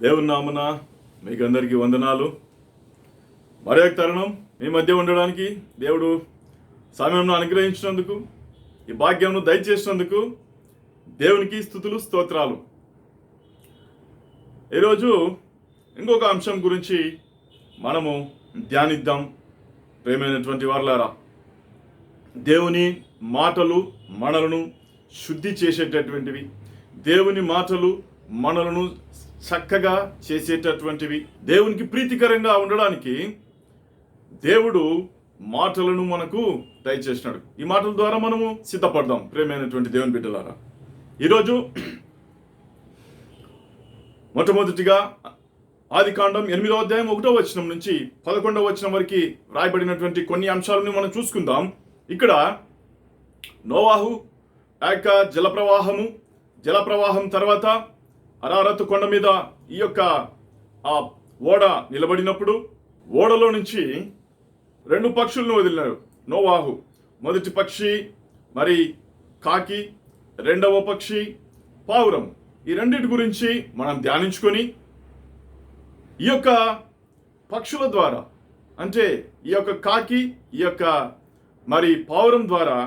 దేవుని నామన మీకు అందరికీ వందనాలు. మరొక తరుణం మీ మధ్య ఉండడానికి దేవుడు సమయంను అనుగ్రహించినందుకు, ఈ భాగ్యంను దయచేసినందుకు దేవునికి స్తుతులు స్తోత్రాలు. ఈరోజు ఇంకొక అంశం గురించి మనము ధ్యానిద్దాం. ప్రేమైనటువంటి వారలారా, దేవుని మాటలు మనలను శుద్ధి చేసేటటువంటివి, దేవుని మాటలు మనలను చక్కగా చేసేటటువంటివి, దేవునికి ప్రీతికరంగా ఉండడానికి దేవుడు మాటలను మనకు దయచేసినాడు. ఈ మాటల ద్వారా మనము సిద్ధపడదాం. ప్రేమైనటువంటి దేవుని బిడ్డలారా, ఈరోజు మొట్టమొదటిగా ఆదికాండం 8వ అధ్యాయం 1వ వచనం నుంచి 11వ వచనం వరకు రాయబడినటువంటి కొన్ని అంశాలను మనం చూసుకుందాం. ఇక్కడ నోవాహు యొక్క జలప్రవాహం తర్వాత అరారతు కొండ మీద ఈ యొక్క ఆ ఓడ నిలబడినప్పుడు ఓడలో నుంచి 2 పక్షులను వదిలినారు నోవాహు. మొదటి పక్షి మరి కాకి, రెండవ పక్షి పావురం. ఈ రెండింటి గురించి మనం ధ్యానించుకొని ఈ యొక్క పక్షుల ద్వారా, అంటే ఈ యొక్క కాకి, ఈ యొక్క మరి పావురం ద్వారా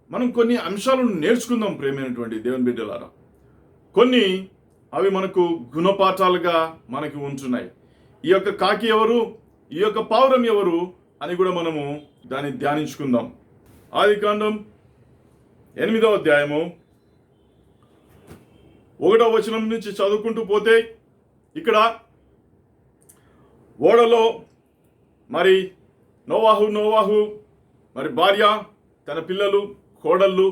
మనం కొన్ని అంశాలను నేర్చుకుందాం. ప్రేమైనటువంటి దేవుని బిడ్డలారా, కొన్ని అవి మనకు గుణపాఠాలుగా మనకి ఉంటున్నాయి. ఈ యొక్క కాకి ఎవరు, ఈ యొక్క పావురం ఎవరు అని కూడా మనము దాన్ని ధ్యానించుకుందాం. ఆదికాండం 8వ అధ్యాయము 1వ వచనం నుంచి చదువుకుంటూ పోతే, ఇక్కడ ఓడలో మరి నోవాహు మరి భార్య, తన పిల్లలు, కోడళ్ళు,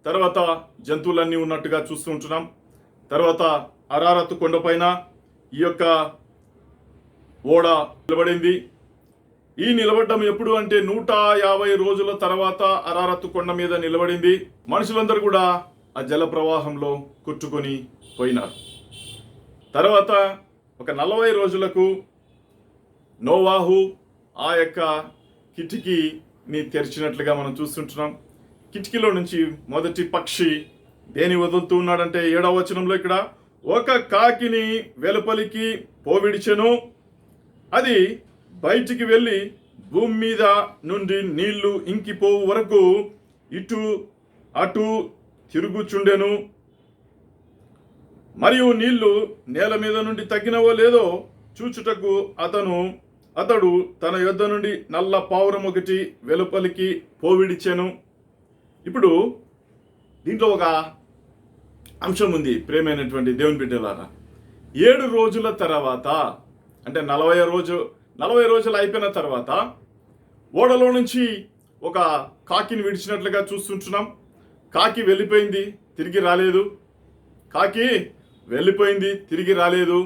తర్వాత జంతువులన్నీ ఉన్నట్టుగా చూస్తూ ఉంటున్నాం. తర్వాత అరారతు కొండపైన ఈ యొక్క ఓడ నిలబడింది. ఈ నిలబడ్డం ఎప్పుడు అంటే 150 రోజుల తర్వాత అరారతు కొండ మీద నిలబడింది. మనుషులందరూ కూడా ఆ జల ప్రవాహంలో కొట్టుకొని పోయినారు. తర్వాత ఒక 40 రోజులకు నోవాహు ఆ యొక్క కిటికీని తెరిచినట్లుగా మనం చూస్తుంటున్నాం. కిటికీలో నుంచి మొదటి పక్షి దేని వదులుతూ ఉన్నాడంటే 7వ వచనంలో ఇక్కడ ఒక కాకిని వెలుపలికి పోవిడిచెను, అది బయటికి వెళ్ళి భూమి మీద నుండి నీళ్లు ఇంకిపోవు వరకు ఇటు అటు తిరుగుచుండెను. మరియు నీళ్లు నేల మీద నుండి తగ్గినవో లేదో చూచుటకు అతడు తన యొద్ద నుండి నల్ల పావురం ఒకటి వెలుపలికి పోవిడిచెను. ఇప్పుడు దీంట్లో ఒక అంశం ఉంది. ప్రేమైనటువంటి దేవుని బిడ్డలారా, 7 రోజుల తర్వాత, అంటే 40 రోజులు అయిపోయిన తర్వాత ఓడలో నుంచి ఒక కాకిని విడిచినట్లుగా చూస్తుంటున్నాం. కాకి వెళ్ళిపోయింది, తిరిగి రాలేదు. కాకి వెళ్ళిపోయింది, తిరిగి రాలేదు.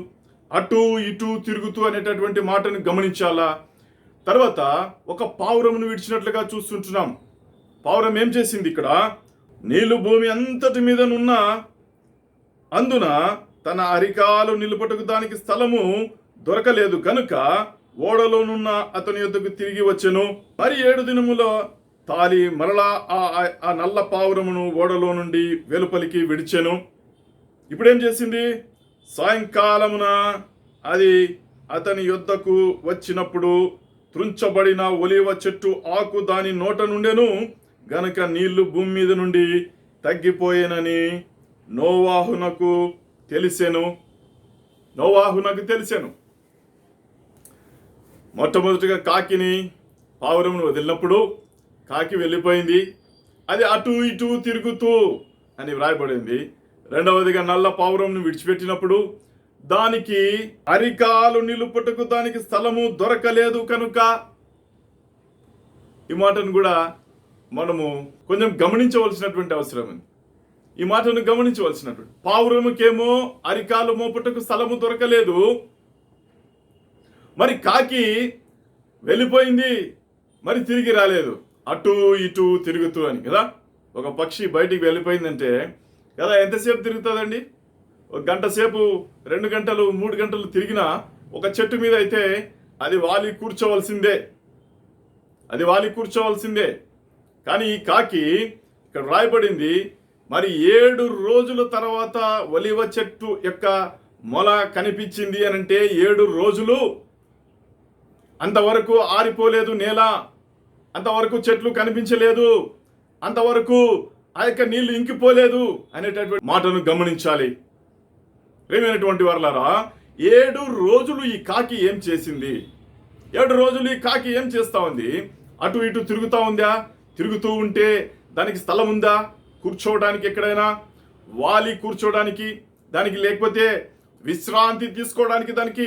అటు ఇటు తిరుగుతూ అనేటటువంటి మాటను గమనించాలా. తర్వాత ఒక పావురమును విడిచినట్లుగా చూస్తుంటున్నాం. పావురం ఏం చేసింది? ఇక్కడ నీళ్లు భూమి అంతటి మీదనున్న అందున తన అరికాలు నిలుపటకు దానికి స్థలము దొరకలేదు కనుక ఓడలోనున్న అతని యొద్దకు తిరిగి వచ్చెను. మరి 7 దినముల తాలి మరలా ఆ నల్ల పావురమును ఓడలో నుండి వెలుపలికి విడిచెను. ఇప్పుడేం చేసింది? సాయంకాలమున అది అతని యొద్దకు వచ్చినప్పుడు త్రుంచబడిన ఒలీవ చెట్టు ఆకు దాని నోట నుండెను గనక నీళ్లు భూమి మీద నుండి తగ్గిపోయేనని నోవాహునకు తెలిసెను. మొట్టమొదటిగా కాకిని పావురమును వదిలినప్పుడు కాకి వెళ్ళిపోయింది, అది అటు ఇటు తిరుగుతూ అని వ్రాయబడింది. రెండవదిగా నల్ల పావురంను విడిచిపెట్టినప్పుడు దానికి అరికాలు నిలుపుటకు దానికి స్థలము దొరకలేదు కనుక. ఈ మాటను కూడా మనము కొంచెం గమనించవలసినటువంటి అవసరం ఉంది. ఈ మాటను గమనించవలసినటువంటి, పావురముకేమో అరికాలు మోపుటకు స్థలము దొరకలేదు, మరి కాకి వెళ్ళిపోయింది, మరి తిరిగి రాలేదు, అటు ఇటు తిరుగుతూ అని కదా. ఒక పక్షి బయటికి వెళ్ళిపోయిందంటే కదా ఎంతసేపు తిరుగుతుందండి? 1 గంట సేపు, 2 గంటలు, 3 గంటలు తిరిగినా ఒక చెట్టు మీద అయితే అది వాలి కూర్చోవలసిందే. కానీ ఈ కాకి ఇక్కడ రాయబడింది, మరి 7 రోజుల తర్వాత ఒలివ చెట్టు యొక్క మొల కనిపించింది అని అంటే 7 రోజులు అంతవరకు ఆరిపోలేదు నేల, అంతవరకు చెట్లు కనిపించలేదు, అంతవరకు ఆ యొక్క నీళ్లు ఇంకిపోలేదు అనేటటువంటి మాటను గమనించాలి. ప్రియమైనటువంటి వారలారా, 7 రోజులు ఈ కాకి ఏం చేసింది? 7 రోజులు ఈ కాకి ఏం చేస్తా ఉంది? అటు ఇటు తిరుగుతూ ఉందా? తిరుగుతూ ఉంటే దానికి స్థలం ఉందా కూర్చోవడానికి? ఎక్కడైనా వాలి కూర్చోవడానికి దానికి, లేకపోతే విశ్రాంతి తీసుకోవడానికి దానికి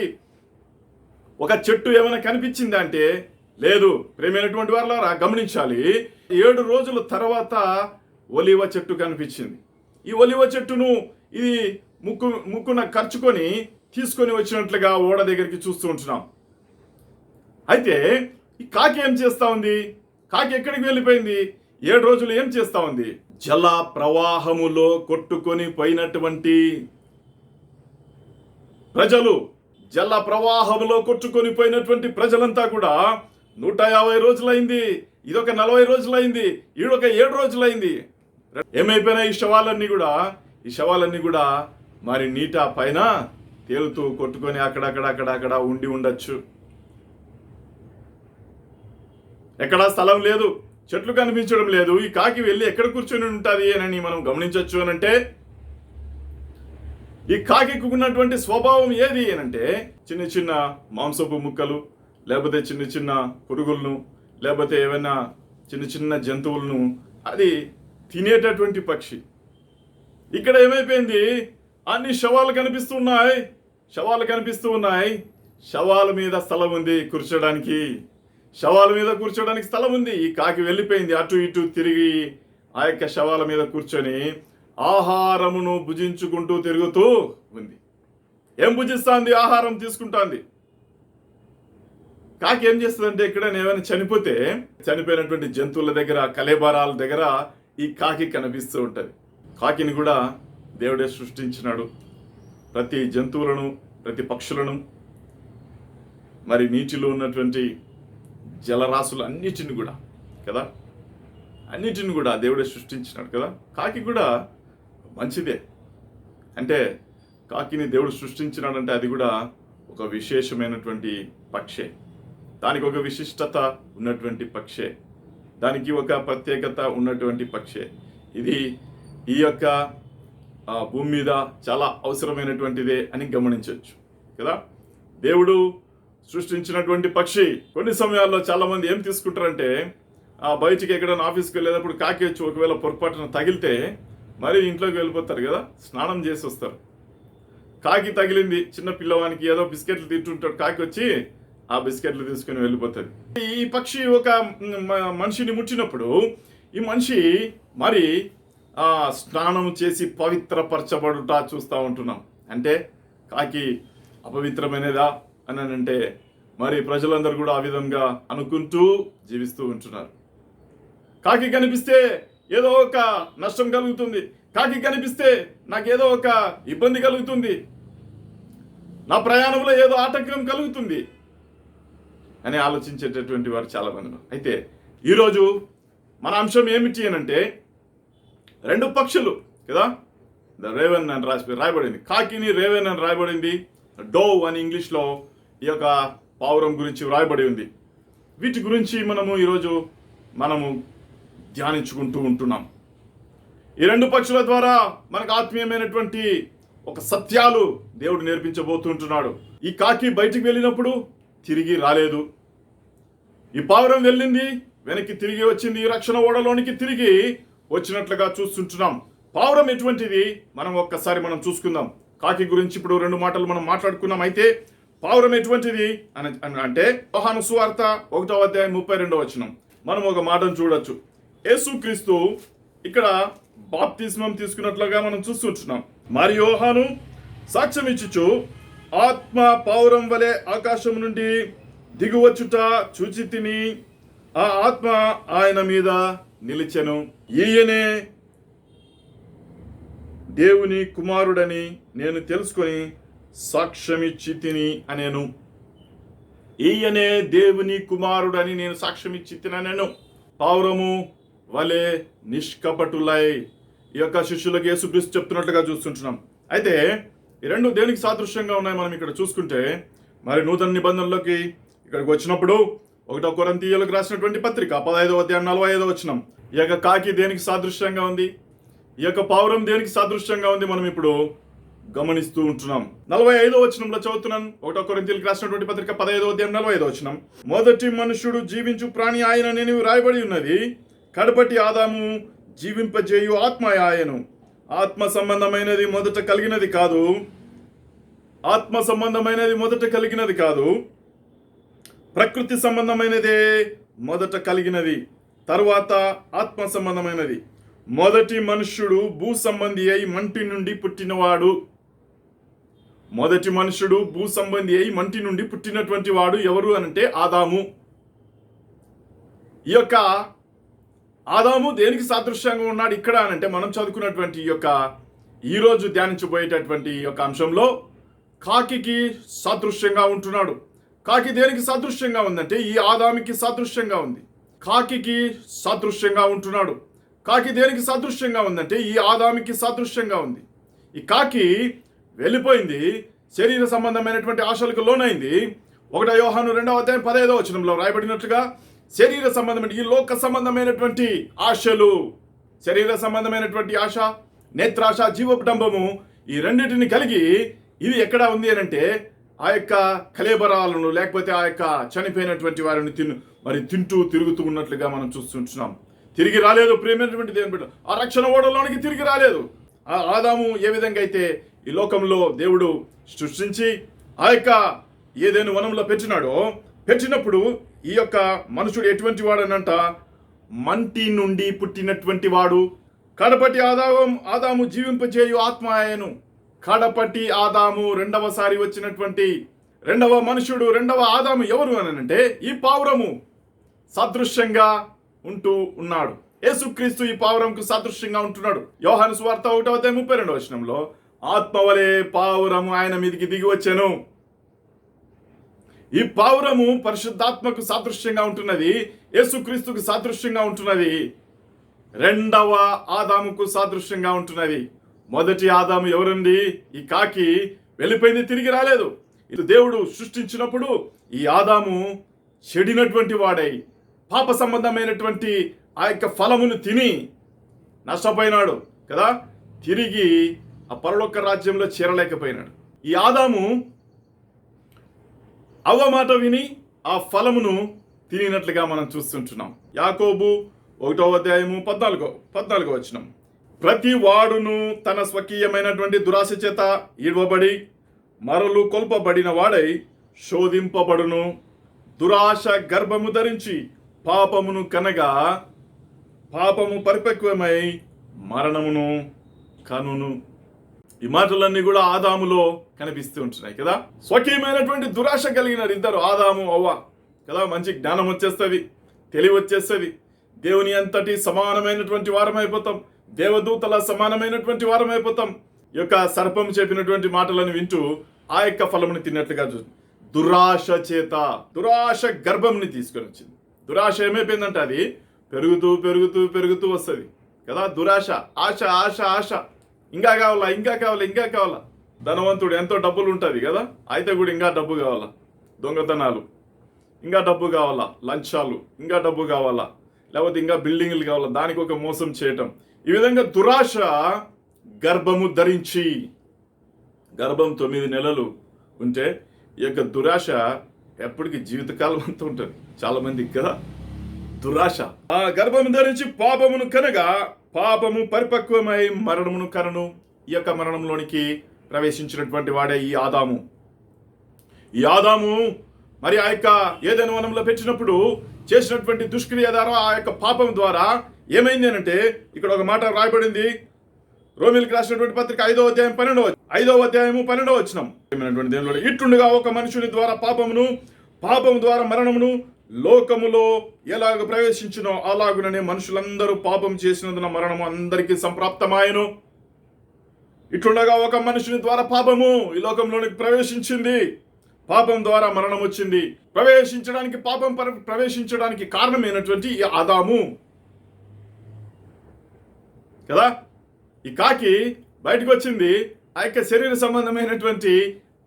ఒక చెట్టు ఏమైనా కనిపించిందా అంటే లేదు. ప్రియమైనటువంటి వారలారా, గమనించాలి. 7 రోజుల తర్వాత ఒలివ చెట్టు కనిపించింది. ఈ ఒలివ చెట్టును ఇది ముక్కున ఖర్చుకొని తీసుకొని వచ్చినట్లుగా ఓడ దగ్గరికి చూస్తూ ఉంటున్నాం. అయితే ఈ కాకి ఏం చేస్తా ఉంది? కాకి ఎక్కడికి వెళ్ళిపోయింది? 7 రోజులు ఏం చేస్తా ఉంది? జల ప్రవాహములో కొట్టుకొని పోయినటువంటి ప్రజలు, జల ప్రవాహంలో కొట్టుకొని పోయినటువంటి ప్రజలంతా కూడా 150 రోజులైంది, ఇదొక 40 రోజులైంది, ఈడొక 7 రోజులైంది. ఏమైపోయినాయి? ఈ శవాలన్నీ కూడా మరి నీట పైన తేలుతూ కొట్టుకొని అక్కడక్కడ ఉండి ఉండొచ్చు. ఎక్కడా స్థలం లేదు, చెట్లు కనిపించడం లేదు. ఈ కాకి వెళ్ళి ఎక్కడ కూర్చొని ఉంటుంది అని మనం గమనించవచ్చు అనంటే, ఈ కాకికి ఉన్నటువంటి స్వభావం ఏది అనంటే, చిన్న చిన్న మాంసపు ముక్కలు, లేకపోతే చిన్న చిన్న పురుగులను, లేకపోతే ఏమైనా చిన్న చిన్న జంతువులను అది తినేటటువంటి పక్షి. ఇక్కడ ఏమైపోయింది? అన్ని శవాలు కనిపిస్తూ ఉన్నాయి. శవాల మీద స్థలం ఉంది కూర్చోడానికి, శవాల మీద కూర్చోడానికి స్థలం ఉంది. ఈ కాకి వెళ్ళిపోయింది, అటు ఇటు తిరిగి ఆ యొక్క శవాల మీద కూర్చొని ఆహారమును భుజించుకుంటూ తిరుగుతూ ఉంది. ఏం భుజిస్తుంది? ఆహారం తీసుకుంటుంది. కాకి ఏం చేస్తుందంటే, ఎక్కడైనా ఏమైనా చనిపోతే చనిపోయినటువంటి జంతువుల దగ్గర, కలేబరాల దగ్గర ఈ కాకి కనిపిస్తూ ఉంటుంది. కాకిని కూడా దేవుడే సృష్టించినాడు. ప్రతి జంతువులను, ప్రతి పక్షులను, మరి నీటిలో ఉన్నటువంటి జలరాశులు అన్నిటిని కూడా కదా, అన్నిటిని కూడా దేవుడే సృష్టించినాడు కదా. కాకి కూడా మంచిదే. అంటే కాకిని దేవుడు సృష్టించినాడంటే అది కూడా ఒక విశేషమైనటువంటి పక్షే, దానికి ఒక విశిష్టత ఉన్నటువంటి పక్షే, దానికి ఒక ప్రత్యేకత ఉన్నటువంటి పక్షే. ఇది ఈ యొక్క భూమి మీద చాలా అవసరమైనటువంటిదే అని గమనించవచ్చు కదా. దేవుడు సృష్టించినటువంటి పక్షి. కొన్ని సమయాల్లో చాలా మంది ఏం తీసుకుంటారంటే, బయటికి ఎక్కడైనా ఆఫీస్కి వెళ్ళేటప్పుడు కాకి వచ్చి ఒకవేళ పొరపాటున తగిలితే మరి ఇంట్లోకి వెళ్ళిపోతారు కదా, స్నానం చేసి వస్తారు. కాకి తగిలింది, చిన్న పిల్లవానికి ఏదో బిస్కెట్లు తింటుంటాడు, కాకి వచ్చి ఆ బిస్కెట్లు తీసుకుని వెళ్ళిపోతుంది. ఈ పక్షి ఒక మనిషిని ముట్టినప్పుడు ఈ మనిషి మరి స్నానం చేసి పవిత్రపరచబడుట చూస్తూ ఉంటున్నాం. అంటే కాకి అపవిత్రమైనదా అని అంటే మరి ప్రజలందరూ కూడా ఆ విధంగా అనుకుంటూ జీవిస్తూ ఉంటున్నారు. కాకి కనిపిస్తే ఏదో ఒక నష్టం కలుగుతుంది, కాకి కనిపిస్తే నాకేదో ఒక ఇబ్బంది కలుగుతుంది, నా ప్రయాణంలో ఏదో ఆటంకం కలుగుతుంది అని ఆలోచించేటటువంటి వారు చాలా మంది. అయితే ఈరోజు మన అంశం ఏమిటి అని అంటే, 2 పక్షులు కదా, ద రేవెన్ అని రాయబడింది. కాకిని రేవెన్ అని రాయబడింది. డోవ్ అని ఇంగ్లీష్లో ఈ యొక్క పావురం గురించి రాయబడి ఉంది. వీటి గురించి ఈరోజు మనము ధ్యానించుకుంటూ ఉంటున్నాం. ఈ 2 పక్షుల ద్వారా మనకు ఆత్మీయమైనటువంటి ఒక సత్యాలు దేవుడు నేర్పించబోతుంటున్నాడు. ఈ కాకి బయటికి వెళ్ళినప్పుడు తిరిగి రాలేదు, ఈ పావురం వెళ్ళింది, వెనక్కి తిరిగి వచ్చింది, ఈ రక్షణ ఓడలోనికి తిరిగి వచ్చినట్లుగా చూస్తుంటున్నాం. పావురం ఎటువంటిది ఒక్కసారి మనం చూసుకుందాం. కాకి గురించి ఇప్పుడు 2 మాటలు మనం మాట్లాడుకున్నాం. అయితే పావురం ఎటువంటిది అని అంటే, యోహాను సువార్త 1వ అధ్యాయం 32వ వచనం మనం ఒక మాటను చూడొచ్చు. యేసుక్రీస్తు ఇక్కడ బాప్తిస్మం తీసుకున్నట్లుగా మనం చూస్తుంటున్నాం. మరి యోహాను సాక్ష్యం ఇచ్చుచు, ఆత్మ పావురం వలె ఆకాశం నుండి దిగువచ్చుట చూచి తిని, ఆ ఆత్మ ఆయన మీద నిలిచెను. ఈయనే దేవుని కుమారుడని నేను తెలుసుకొని సాక్ష్యమిచ్చి తిని అనేను. ఈయనే దేవుని కుమారుడని నేను సాక్ష్యమిచ్చి తిననేను. పావురము వలె నిష్కపటులై, ఈ యొక్క శిష్యులకు యేసుక్రీస్తు చెప్తున్నట్లుగా చూస్తుంటున్నాం. అయితే ఈ రెండు దేనికి సాదృశ్యంగా ఉన్నాయి మనం ఇక్కడ చూసుకుంటే, మరి నూతన నిబంధనలోకి ఇక్కడికి వచ్చినప్పుడు 1 కొరింథీయులకు రాసినటువంటి పత్రిక 15వ అధ్యాయం 45వ వచనం, ఈ యొక్క కాకి దేనికి సాదృశ్యంగా ఉంది, ఈ యొక్క పావురం దేనికి సాదృశ్యంగా ఉంది మనం ఇప్పుడు గమనిస్తూ ఉంటున్నాం. 45వ వచనంలో చదువుతున్నాను. 1 కొరింథీయులకు రాసినటువంటి పత్రిక 15వ అధ్యాయం 45వ వచనం, మొదటి మనుష్యుడు జీవించు ప్రాణి ఆయనని రాయబడి ఉన్నది, కడపటి ఆదాము జీవింపజేయు ఆత్మ ఆయను. ఆత్మ సంబంధమైనది మొదట కలిగినది కాదు, ఆత్మ సంబంధమైనది మొదట కలిగినది కాదు, ప్రకృతి సంబంధమైనదే మొదట కలిగినది, తరువాత ఆత్మ సంబంధమైనది. మొదటి మనుష్యుడు భూ సంబంధి అయి మంటి నుండి పుట్టినవాడు. మొదటి మనుష్యుడు భూ సంబంధి అయి మంటి నుండి పుట్టినటువంటి వాడు ఎవరు అనంటే ఆదాము. ఈ యొక్క ఆదాము దేనికి సాదృశ్యంగా ఉన్నాడు ఇక్కడ అనంటే, మనం చదువుకున్నటువంటి ఈ యొక్క ఈరోజు ధ్యానించబోయేటటువంటి ఈ యొక్క అంశంలో కాకికి సాదృశ్యంగా ఉంటున్నాడు. కాకి దేనికి సాదృశ్యంగా ఉందంటే ఈ ఆదాముకి సాదృశ్యంగా ఉంది. కాకికి సాదృశ్యంగా ఉంటున్నాడు. కాకి దేనికి సాదృశ్యంగా ఉందంటే ఈ ఆదాముకి సాదృశ్యంగా ఉంది. ఈ కాకి వెళ్ళిపోయింది, శరీర సంబంధమైనటువంటి ఆశలకు లోనైంది. 1 యోహాను 2వ అధ్యాయం 15వ వచనంలో రాయబడినట్లుగా శరీర సంబంధమైన ఈ లోక సంబంధమైనటువంటి ఆశలు, శరీర సంబంధమైనటువంటి ఆశ, నేత్రాశ, జీవపడంబము, ఈ రెండింటిని కలిగి ఇది ఎక్కడ ఉంది అనంటే ఆ యొక్క కళేబరాలను లేకపోతే ఆ యొక్క చనిపోయినటువంటి వారిని తింటూ తిరుగుతూ ఉన్నట్లుగా మనం చూస్తుంటున్నాం. తిరిగి రాలేదు ప్రియమైనటువంటి దేవుని బిడ్డ, ఆ రక్షణ ఓడలోనికి తిరిగి రాలేదు. ఆ ఆదాము ఏ విధంగా అయితే ఈ లోకంలో దేవుడు సృష్టించి ఆ యొక్క ఏదైనా వనంలో పెట్టినప్పుడు ఈ యొక్క మనుషుడు ఎటువంటి వాడనంట, మంటి నుండి పుట్టినటువంటి వాడు. కడపటి ఆదాము జీవింపజేయు ఆత్మ ఆయను. కడపటి ఆదాము, రెండవసారి వచ్చినటువంటి రెండవ మనుషుడు, రెండవ ఆదాము ఎవరు అనంటే ఈ పావురము సాదృశ్యంగా ఉంటూ ఉన్నాడు. యేసుక్రీస్తు ఈ పావురంకు సాదృశ్యంగా ఉంటున్నాడు. యోహాను సువార్త 1వ అధ్యాయం 32వ వచనంలో ఆత్మవలే పావురము ఆయన మీదికి దిగి వచ్చెను. ఈ పావురము పరిశుద్ధాత్మకు సాదృశ్యంగా ఉంటున్నది, యేసుక్రీస్తుకు సాదృశ్యంగా ఉంటున్నది, రెండవ ఆదాముకు సాదృశ్యంగా ఉంటున్నది. మొదటి ఆదాము ఎవరండి? ఈ కాకి వెళ్ళిపోయింది, తిరిగి రాలేదు. ఇది దేవుడు సృష్టించినప్పుడు ఈ ఆదాము చెడినటువంటి వాడై పాప సంబంధమైనటువంటి ఆ యొక్క ఫలమును తిని నష్టపోయినాడు కదా, తిరిగి ఆ పరలోక రాజ్యంలో చేరలేకపోయినాడు. ఈ ఆదాము అవ్వ మాట విని ఆ ఫలమును తినినట్లుగా మనం చూస్తుంటున్నాం. యాకోబు 1వ అధ్యాయము 14వ వచనం, ప్రతి వాడును తన స్వకీయమైనటువంటి దురాశ చేత ఈడ్వబడి మరలు కొల్పబడిన వాడై శోధింపబడును. దురాశ గర్భము ధరించి పాపమును కనగా పాపము పరిపక్వమై మరణమును కనును. ఈ మాటలన్నీ కూడా ఆదాములో కనిపిస్తూ ఉంటున్నాయి కదా. స్వకీయమైనటువంటి దురాశ కలిగిన ఇద్దరు ఆదాము అవ్వ కదా. మంచి జ్ఞానం వచ్చేస్తుంది, తెలివి వచ్చేస్తుంది, దేవుని అంతటి సమానమైనటువంటి వారం అయిపోతాం, దేవదూతల సమానమైనటువంటి వారం అయిపోతాం. ఈ యొక్క సర్పం చెప్పినటువంటి మాటలను వింటూ ఆ యొక్క ఫలముని తిన్నట్లుగా దురాశ చేత, దురాశ గర్భంని తీసుకొని వచ్చింది. దురాశ ఏమైపోయిందంటే అది పెరుగుతూ పెరుగుతూ పెరుగుతూ వస్తుంది కదా. దురాశ, ఆశ ఆశ ఆశ, ఇంకా కావాలా ఇంకా కావాలా ఇంకా కావాలా. ధనవంతుడు ఎంతో డబ్బులు ఉంటుంది కదా, అయితే కూడా ఇంకా డబ్బు కావాలా, దొంగతనాలు ఇంకా డబ్బు కావాలా, లంచాలు ఇంకా డబ్బు కావాలా, లేకపోతే ఇంకా బిల్డింగ్లు కావాలా, దానికి ఒక మోసం చేయటం. ఈ విధంగా దురాశ గర్భము ధరించి, గర్భం 9 నెలలు ఉంటే ఈ యొక్క దురాశ ఎప్పటికీ జీవితకాలం అంతా ఉంటుంది చాలా మందికి కదా. దురాశ ఆ గర్భము ధరించి పాపమును కనగా పాపము పరిపక్వమై మరణమును కనును. ఈ యొక్క మరణంలోనికి ప్రవేశించినటువంటి వాడే ఈ ఆదాము. ఈ ఆదాము మరి ఆ యొక్క ఏదైనా వనంలో పెట్టినప్పుడు చేసినటువంటి దుష్క్రియ ద్వారా, ఆ యొక్క పాపం ద్వారా ఏమైంది అనంటే, ఇక్కడ ఒక మాట రాయబడింది రోమిలకు రాసినటువంటి పత్రిక 5వ అధ్యాయము 12వ వచనం. దేవుడు ఇట్లుండగా ఒక మనుషుని ద్వారా పాపము ద్వారా మరణమును లోకములో ఎలాగ ప్రవేశించునో అలాగుననే మనుషులందరూ పాపం చేసినందున మరణము అందరికీ సంప్రాప్తమాయను. ఇట్లుండగా ఒక మనుషుని ద్వారా పాపము ఈ లోకంలోనికి ప్రవేశించింది, పాపం ద్వారా మరణం వచ్చింది. పాపం ప్రవేశించడానికి కారణమైనటువంటి ఈ ఆదాము కదా. ఈ కాకి బయటకు వచ్చింది, ఆ యొక్క శరీర సంబంధమైనటువంటి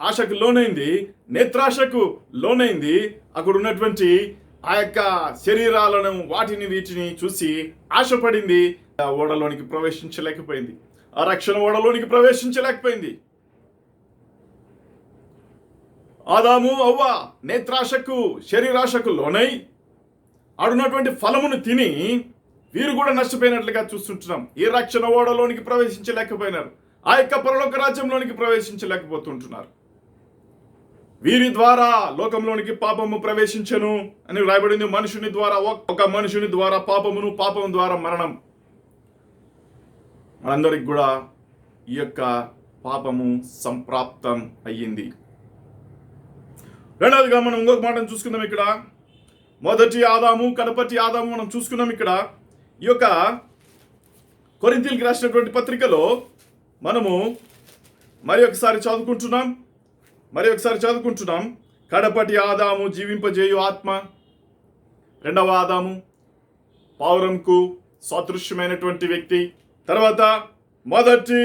ఆశకు లోనైంది, నేత్రాశకు లోనైంది. అక్కడ ఉన్నటువంటి ఆ యొక్క శరీరాలను వాటిని వీటిని చూసి ఆశపడింది. ఆ ఓడలోనికి ప్రవేశించలేకపోయింది, ఆ రక్షణ ఓడలోనికి ప్రవేశించలేకపోయింది. ఆదాము అవ్వ నేత్రాశకు శరీరాశకు లోనై ఆడున్నటువంటి ఫలమును తిని వీరు కూడా నష్టపోయినట్లుగా చూస్తుంటున్నాం. ఈ రక్షణ ఓడలోనికి ప్రవేశించలేకపోయినారు, ఆ యొక్క పరలోక రాజ్యంలోనికి ప్రవేశించలేకపోతుంటున్నారు. వీరి ద్వారా లోకంలోనికి పాపము ప్రవేశించెను అని రాయబడింది. మనుషుని ద్వారా, ఒక మనుషుని ద్వారా పాపమును, పాపం ద్వారా మరణం. మనందరికి కూడా ఈ యొక్క పాపము సంప్రాప్తం అయ్యింది. రెండవదిగా మనం ఇంకొక మాటను చూసుకుందాం. ఇక్కడ మొదటి ఆదాము, కడపటి ఆదాము మనం చూసుకున్నాం. ఇక్కడ ఈ యొక్క కొరింథీయులకు రాసినటువంటి పత్రికలో మనము మరి ఒకసారి చదువుకుంటున్నాం. కడపటి ఆదాము జీవింపజేయు ఆత్మ. రెండవ ఆదాము పావురంకు సాదృశ్యమైనటువంటి వ్యక్తి. తర్వాత మొదటి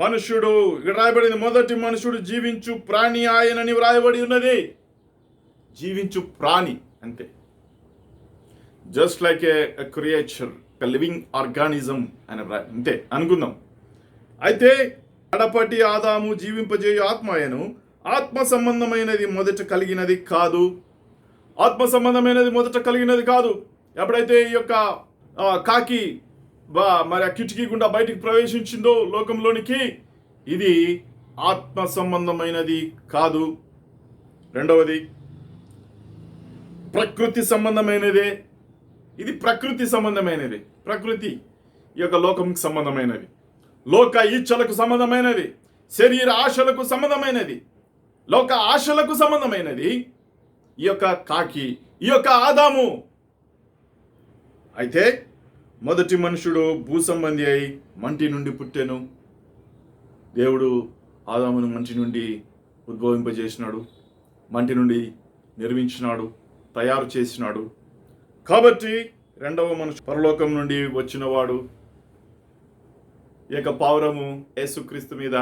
మనుషుడు, ఇక్కడ రాయబడింది మొదటి మనుషుడు జీవించు ప్రాణి ఆయనని వ్రాయబడి ఉన్నది. జీవించు ప్రాణి అంతే, జస్ట్ లైక్ ఏ క్రియేచర్, లివింగ్ ఆర్గానిజం అని అంతే అనుకుందాం. అయితే కడపటి ఆదాము జీవింపజేయు ఆత్మయను, ఆత్మ సంబంధమైనది మొదట కలిగినది కాదు. ఆత్మ సంబంధమైనది మొదట కలిగినది కాదు. ఎప్పుడైతే ఈ యొక్క కాకి మరి ఆ కిటికీ గుండా బయటికి ప్రవేశించిందో లోకంలోనికి, ఇది ఆత్మ సంబంధమైనది కాదు. రెండవది ప్రకృతి సంబంధమైనదే. ఇది ప్రకృతి సంబంధమైనది. ప్రకృతి ఈ యొక్క లోకంకి సంబంధమైనది, లోక ఇచ్చలకు సంబంధమైనది, శరీర ఆశలకు సంబంధమైనది, లోక ఆశలకు సంబంధమైనది ఈ యొక్క కాకి, ఈ యొక్క ఆదాము. అయితే మొదటి మనుషుడు భూ సంబంధి అయి మంటి నుండి పుట్టెను. దేవుడు ఆదామును మంటి నుండి ఉద్భవింపజేసినాడు, మంటి నుండి నిర్మించినాడు, తయారు చేసినాడు. కాబట్టి రెండవ మనుషుడు పరలోకం నుండి వచ్చినవాడు. ఈ యొక్క పావురము యేసుక్రీస్తు మీద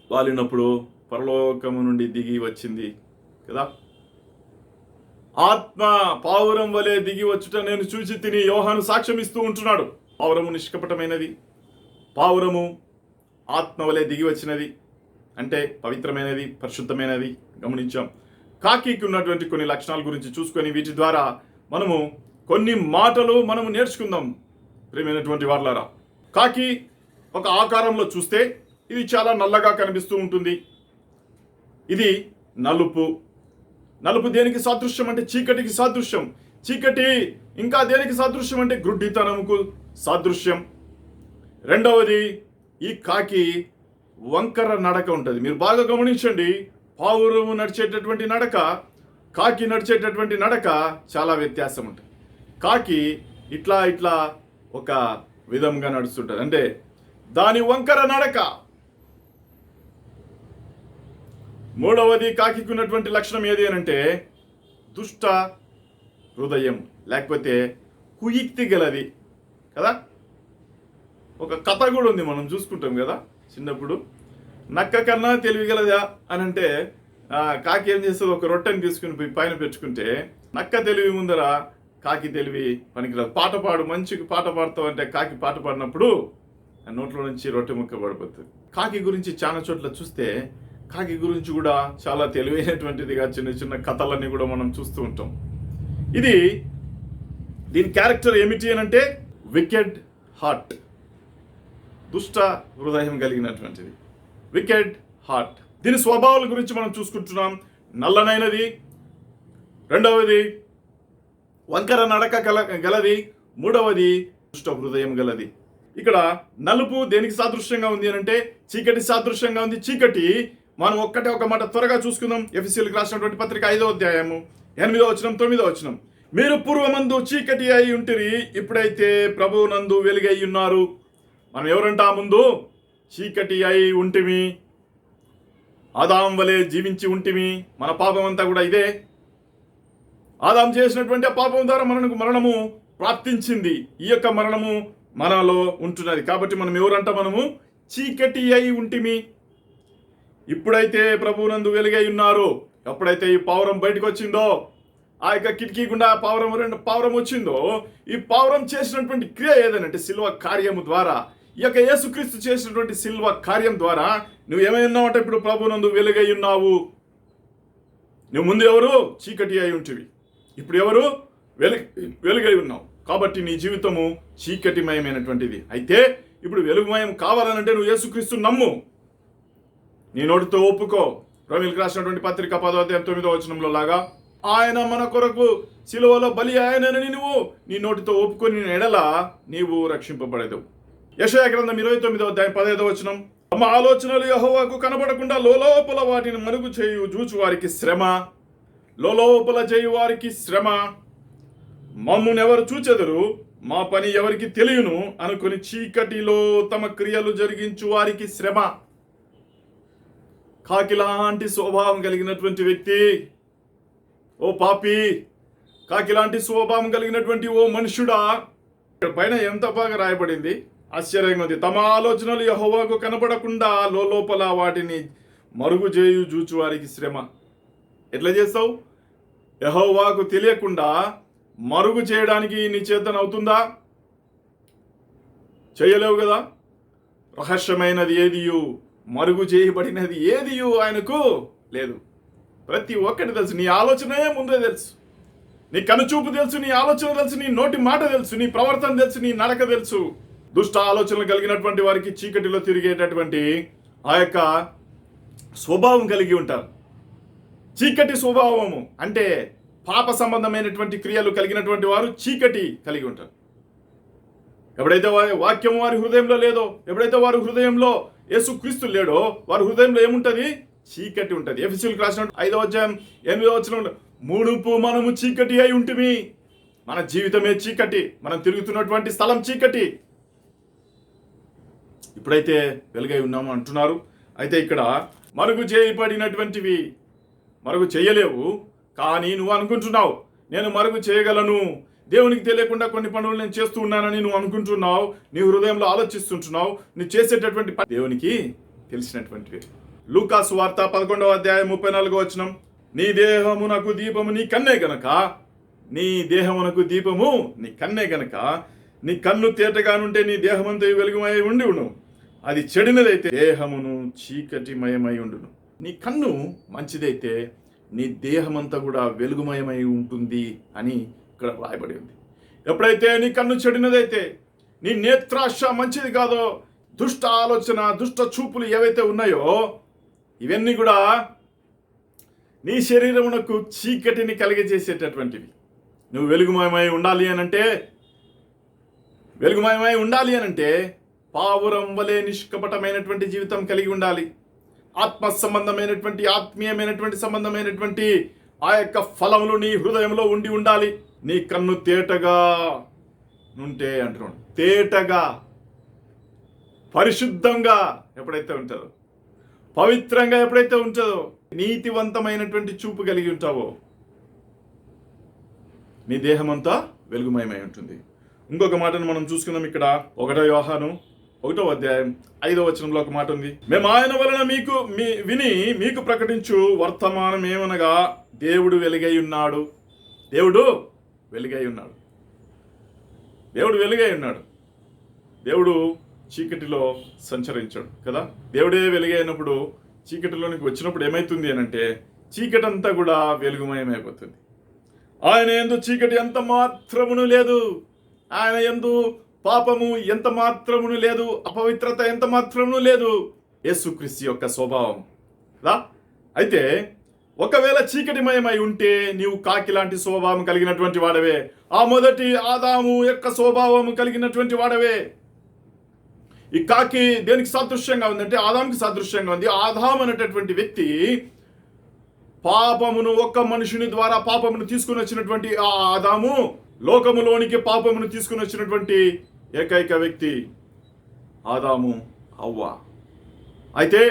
వాలినప్పుడు పరలోకము నుండి దిగి వచ్చింది కదా. ఆత్మ పావురం వలె దిగి వచ్చుట నేను చూసి తిని, యోహాను సాక్ష్యం ఇస్తూ ఉంటున్నాడు. పావురము నిష్కపటమైనది, పావురము ఆత్మ వలె దిగి వచ్చినది అంటే పవిత్రమైనది, పరిశుద్ధమైనది గమనించాం. కాకికి ఉన్నటువంటి కొన్ని లక్షణాల గురించి చూసుకొని వీటి ద్వారా మనము కొన్ని మాటలు మనము నేర్చుకుందాం. ప్రియమైనటువంటి వారలారా, కాకి ఒక ఆకారంలో చూస్తే ఇది చాలా నల్లగా కనిపిస్తూ ఉంటుంది. ఇది నలుపు. నలుపు దేనికి సాదృశ్యం అంటే చీకటికి సాదృశ్యం. చీకటి ఇంకా దేనికి సాదృశ్యం అంటే గ్రుడ్డితనముకు సాదృశ్యం. రెండవది, ఈ కాకి వంకర నడక ఉంటుంది. మీరు బాగా గమనించండి, పావురము నడిచేటటువంటి నడక, కాకి నడిచేటటువంటి నడక చాలా వ్యత్యాసం ఉంటుంది. కాకి ఇట్లా ఇట్లా ఒక విధంగా నడుస్తుంటుంది, అంటే దాని వంకర నడక. మూడవది, కాకికి ఉన్నటువంటి లక్షణం ఏది అని అంటే దుష్ట హృదయం, లేకపోతే కుయుక్తి గలది కదా. ఒక కథ కూడా ఉంది, మనం చూసుకుంటాం కదా చిన్నప్పుడు. నక్క కన్నా తెలివిగలదా అని అంటే కాకి ఏం చేస్తుంది, ఒక రొట్టెని తీసుకుని పోయి పైన పెట్టుకుంటే నక్క తెలివి ముందర కాకి తెలివి పనికిరాదు. పాట పాడు, మంచిగా పాట పాడతావు అంటే కాకి పాట పాడినప్పుడు నోట్లో నుంచి రొట్టె ముక్క పడిపోతుంది. కాకి గురించి చాలా చోట్ల చూస్తే కాకి గురించి కూడా చాలా తెలివైనటువంటిదిగా చిన్న చిన్న కథలన్నీ కూడా మనం చూస్తూ ఉంటాం. దీని క్యారెక్టర్ ఏమిటి అని అంటే వికెడ్ హార్ట్, దుష్ట హృదయం కలిగినటువంటిది, వికెడ్ హార్ట్. దీని స్వభావాల గురించి మనం చూసుకుంటున్నాం. నల్లనైనది, రెండవది వంకర నడక గలది, మూడవది దుష్ట హృదయం గలది. ఇక్కడ నలుపు దేనికి సాదృశ్యంగా ఉంది అని అంటే చీకటి సాదృశ్యంగా ఉంది. చీకటి మనం ఒక మాట త్వరగా చూసుకుందాం. ఎఫెసీయులకు రాసినటువంటి పత్రిక 5వ అధ్యాయము 8వ వచనం 9వ వచనం. మీరు పూర్వమందు చీకటి అయి ఉంటిరి, ఇప్పుడైతే ప్రభువు నందు వెలుగై ఉన్నారు. మనం ఎవరంటా ముందు చీకటి అయి ఉంటిమి, ఆదాం వలె జీవించి ఉంటిమి. మన పాపం అంతా కూడా ఇదే. ఆదాం చేసినటువంటి ఆ పాపం ద్వారా మనకు మరణము ప్రాప్తించింది. ఈ యొక్క మరణము మనలో ఉంటున్నది. కాబట్టి మనం ఎవరంట, మనము చీకటి అయి ఉంటిమి. ఇప్పుడైతే ప్రభువునందు వెలుగై ఉన్నారు, ఎప్పుడైతే ఈ పావురం బయటకు వచ్చిందో, ఆ యొక్క కిటికీ గుండా పావురం వచ్చిందో, ఈ పావురం చేసినటువంటి క్రియ ఏదనంటే సిల్వ కార్యము ద్వారా, ఈ యొక్క యేసుక్రీస్తు చేసినటువంటి సిల్వ కార్యం ద్వారా నువ్వు ఏమై ఉన్నావంటే ఇప్పుడు ప్రభువునందు వెలుగై ఉన్నావు. నువ్వు ముందు ఎవరు? చీకటి అయి ఉంటివి, ఇప్పుడు ఎవరు? వెలుగై ఉన్నావు. కాబట్టి నీ జీవితము చీకటిమయమైనటువంటిది. అయితే ఇప్పుడు వెలుగుమయం కావాలనంటే నువ్వు యేసుక్రీస్తు నమ్ము, నీ నోటితో ఒప్పుకో. రోమీయులకు రాసినటువంటి పత్రిక 10వ అధ్యాయం 9వ వచనంలో లాగా, ఆయన మన కొరకు సిలువలో బలి ఆయనని నువ్వు నీ నోటితో ఒప్పుకొని ఎడల నీవు రక్షింపబడదు. యెషయా గ్రంథం 29వ అధ్యాయం 15వ వచనం, తమ ఆలోచనలు యెహోవాకు కనబడకుండా లోలోపల వాటిని మరుగు చేయు జూచు వారికి శ్రమ, లోలోపల చేయు వారికి శ్రమ. మమ్మును ఎవరు చూచెదరు, మా పని ఎవరికి తెలియను అనుకుని చీకటిలో తమ క్రియలు జరిగించు వారికి శ్రమ. కాకిలాంటి స్వభావం కలిగినటువంటి వ్యక్తి, ఓ పాపి, కాకిలాంటి స్వభావం కలిగినటువంటి ఓ మనుషుడా. ఇక్కడ పైన ఎంత బాగా రాయబడింది, ఆశ్చర్యంగా ఉంది. తమ ఆలోచనలు యెహోవాకు కనపడకుండా లోపల వాటిని మరుగు చేయు జూచు వారికి శ్రమ. ఎట్లా చేస్తావు? యెహోవాకు తెలియకుండా మరుగు చేయడానికి నీ చేతనవుతుందా? చేయలేవు కదా. రహస్యమైనది ఏదియు, మరుగు చేయబడినది ఏదియు ఆయనకు లేదు. ప్రతి ఒక్కటి తెలుసు. నీ ఆలోచనే ముందే తెలుసు, నీ కనుచూపు తెలుసు, నీ ఆలోచన తెలుసు, నీ నోటి మాట తెలుసు, నీ ప్రవర్తన తెలుసు, నీ నడక తెలుసు. దుష్ట ఆలోచనలు కలిగినటువంటి వారికి చీకటిలో తిరిగేటటువంటి ఆ యొక్క స్వభావం కలిగి ఉంటారు. చీకటి స్వభావము అంటే పాప సంబంధమైనటువంటి క్రియలు కలిగినటువంటి వారు చీకటి కలిగి ఉంటారు. ఎప్పుడైతే వాక్యం వారి హృదయంలో లేదో, ఎప్పుడైతే వారి హృదయంలో యేసుక్రీస్తు లేడో, వారి హృదయంలో ఏముంటది? చీకటి ఉంటుంది. ఎఫెసీయులకు రాసిన 5వ అధ్యాయం 8వ వచనంలో, మునుపు మనము చీకటి అయి ఉంటిమి. మన జీవితమే చీకటి, మనం తిరుగుతున్నటువంటి స్థలం చీకటి. ఇప్పుడైతే వెలుగై ఉన్నాము అంటున్నారు. అయితే ఇక్కడ మరుగు చేయబడినటువంటివి మరుగు చేయలేవు, కానీ నువ్వు అనుకుంటున్నావు నేను మరుగు చేయగలను, దేవునికి తెలియకుండా కొన్ని పనులు నేను చేస్తూ ఉన్నానని నువ్వు అనుకుంటున్నావు. నీ హృదయంలో ఆలోచిస్తుంటున్నావు. నువ్వు చేసేటటువంటి దేవునికి తెలిసినటువంటివి. లూకా సువార్త 11వ అధ్యాయం 34వ వచనం, నీ దేహమునకు దీపము నీ కన్నే గనక, నీ దేహమునకు దీపము నీ కన్నే గనక, నీ కన్ను తేటగానుంటే నీ దేహమంతా వెలుగుమై ఉండును, అది చెడినదైతే దేహమును చీకటిమయమై ఉండును. నీ కన్ను మంచిదైతే నీ దేహమంతా కూడా వెలుగుమయమై ఉంటుంది అని ఇక్కడ రాయబడి ఉంది. ఎప్పుడైతే నీ కన్ను చెడినదైతే, నీ నేత్రాశ మంచిది కాదో, దుష్ట ఆలోచన, దుష్ట చూపులు ఏవైతే ఉన్నాయో ఇవన్నీ కూడా నీ శరీరమునకు చీకటిని కలిగజేసేటటువంటివి. నువ్వు వెలుగుమయమై ఉండాలి అనంటే పావురం వలె నిష్కపటమైనటువంటి జీవితం కలిగి ఉండాలి. ఆత్మ సంబంధమైనటువంటి, ఆత్మీయమైనటువంటి సంబంధమైనటువంటి ఆ యొక్క ఫలములు నీ హృదయంలో ఉండాలి. నీ కన్ను తేటగా ఉంటే అంటున్నాడు, తేటగా పరిశుద్ధంగా ఎప్పుడైతే ఉంటుందో, పవిత్రంగా ఎప్పుడైతే ఉంటుందో, నీతివంతమైనటువంటి చూపు కలిగి ఉంటావో నీ దేహమంతా వెలుగుమయమై ఉంటుంది. ఇంకొక మాటను మనం చూసుకుందాం. ఇక్కడ 1 యోహాను 1వ అధ్యాయం 5వ వచనంలో ఒక మాట ఉంది, మేము ఆయన వలన విని మీకు ప్రకటించు వర్తమానం ఏమనగా దేవుడు వెలుగై ఉన్నాడు. దేవుడు వెలుగై ఉన్నాడు. దేవుడు వెలుగై ఉన్నాడు. దేవుడు చీకటిలో సంచరించాడు కదా. దేవుడే వెలుగైనప్పుడు చీకటిలోనికి వచ్చినప్పుడు ఏమైతుంది అనంటే చీకటి అంతా కూడా వెలుగుమయమైపోతుంది. ఆయన యందు చీకటి ఎంత మాత్రమును లేదు, ఆయన యందు పాపము ఎంత మాత్రమును లేదు, అపవిత్రత ఎంత మాత్రమును లేదు. యేసుక్రీస్తు యొక్క స్వభావం కదా. అయితే ఒకవేళ చీకటిమయమై ఉంటే నీవు కాకి లాంటి స్వభావం కలిగినటువంటి వాడవే. ఆ మొదటి ఆదాము యొక్క స్వభావం కలిగినటువంటి వాడవే. ఈ కాకి దేనికి సాదృశ్యంగా ఉందంటే ఆదాముకి సాదృశ్యంగా ఉంది. ఆదాము అనేటటువంటి వ్యక్తి పాపమును, ఒక్క మనుషుని ద్వారా పాపమును తీసుకుని వచ్చినటువంటి ఆ ఆదాము లోకములోనికి పాపమును తీసుకుని వచ్చినటువంటి ఏకైక వ్యక్తి ఆదాము హవ్వ. అయితే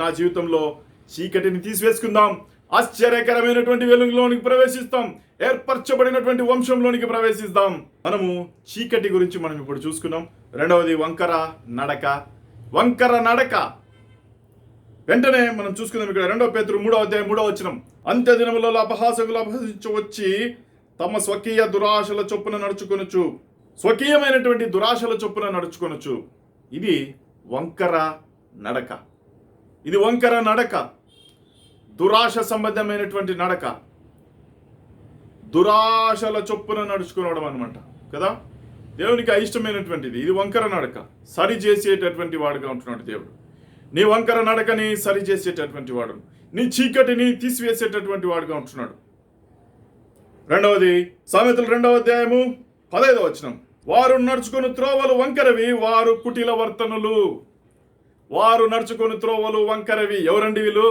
నా జీవితంలో చీకటిని తీసివేసుకుందాం, ఆశ్చర్యకరమైనటువంటి వెలుగులోనికి ప్రవేశిస్తాం, ఏర్పరచబడినటువంటి వంశంలోనికి ప్రవేశిస్తాం. మనము చీకటి గురించి మనం ఇప్పుడు చూసుకున్నాం. రెండవది వంకర నడక. వంకర నడక వెంటనే మనం చూసుకుందాం ఇక్కడ 2 పేతురు 3:3 అంత్య దినములలో అపహాసకులు అపహసించి వచ్చి తమ స్వకీయ దురాశల చొప్పున నడుచుకొనొచ్చు. స్వకీయమైనటువంటి దురాశల చొప్పున నడుచుకొనొచ్చు. ఇది వంకర నడక. ఇది వంకర నడక, దురాశ సంబంధమైనటువంటి నడక, దురాశల చొప్పున నడుచుకోవడం అనమాట కదా. దేవునికి అయిష్టమైనటువంటిది ఇది వంకర నడక. సరి చేసేటటువంటి వాడుగా ఉంటున్నాడు దేవుడు. నీ వంకర నడకని సరి చేసేటటువంటి వాడు, నీ చీకటిని తీసివేసేటటువంటి వాడుగా ఉంటున్నాడు. రెండవది సామెతలు 2:15 వారు నడుచుకొని త్రోవలు వంకరవి, వారు కుటిల వర్తనులు. వారు నడుచుకొని త్రోవలు వంకరవి. ఎవరండి వీళ్ళు?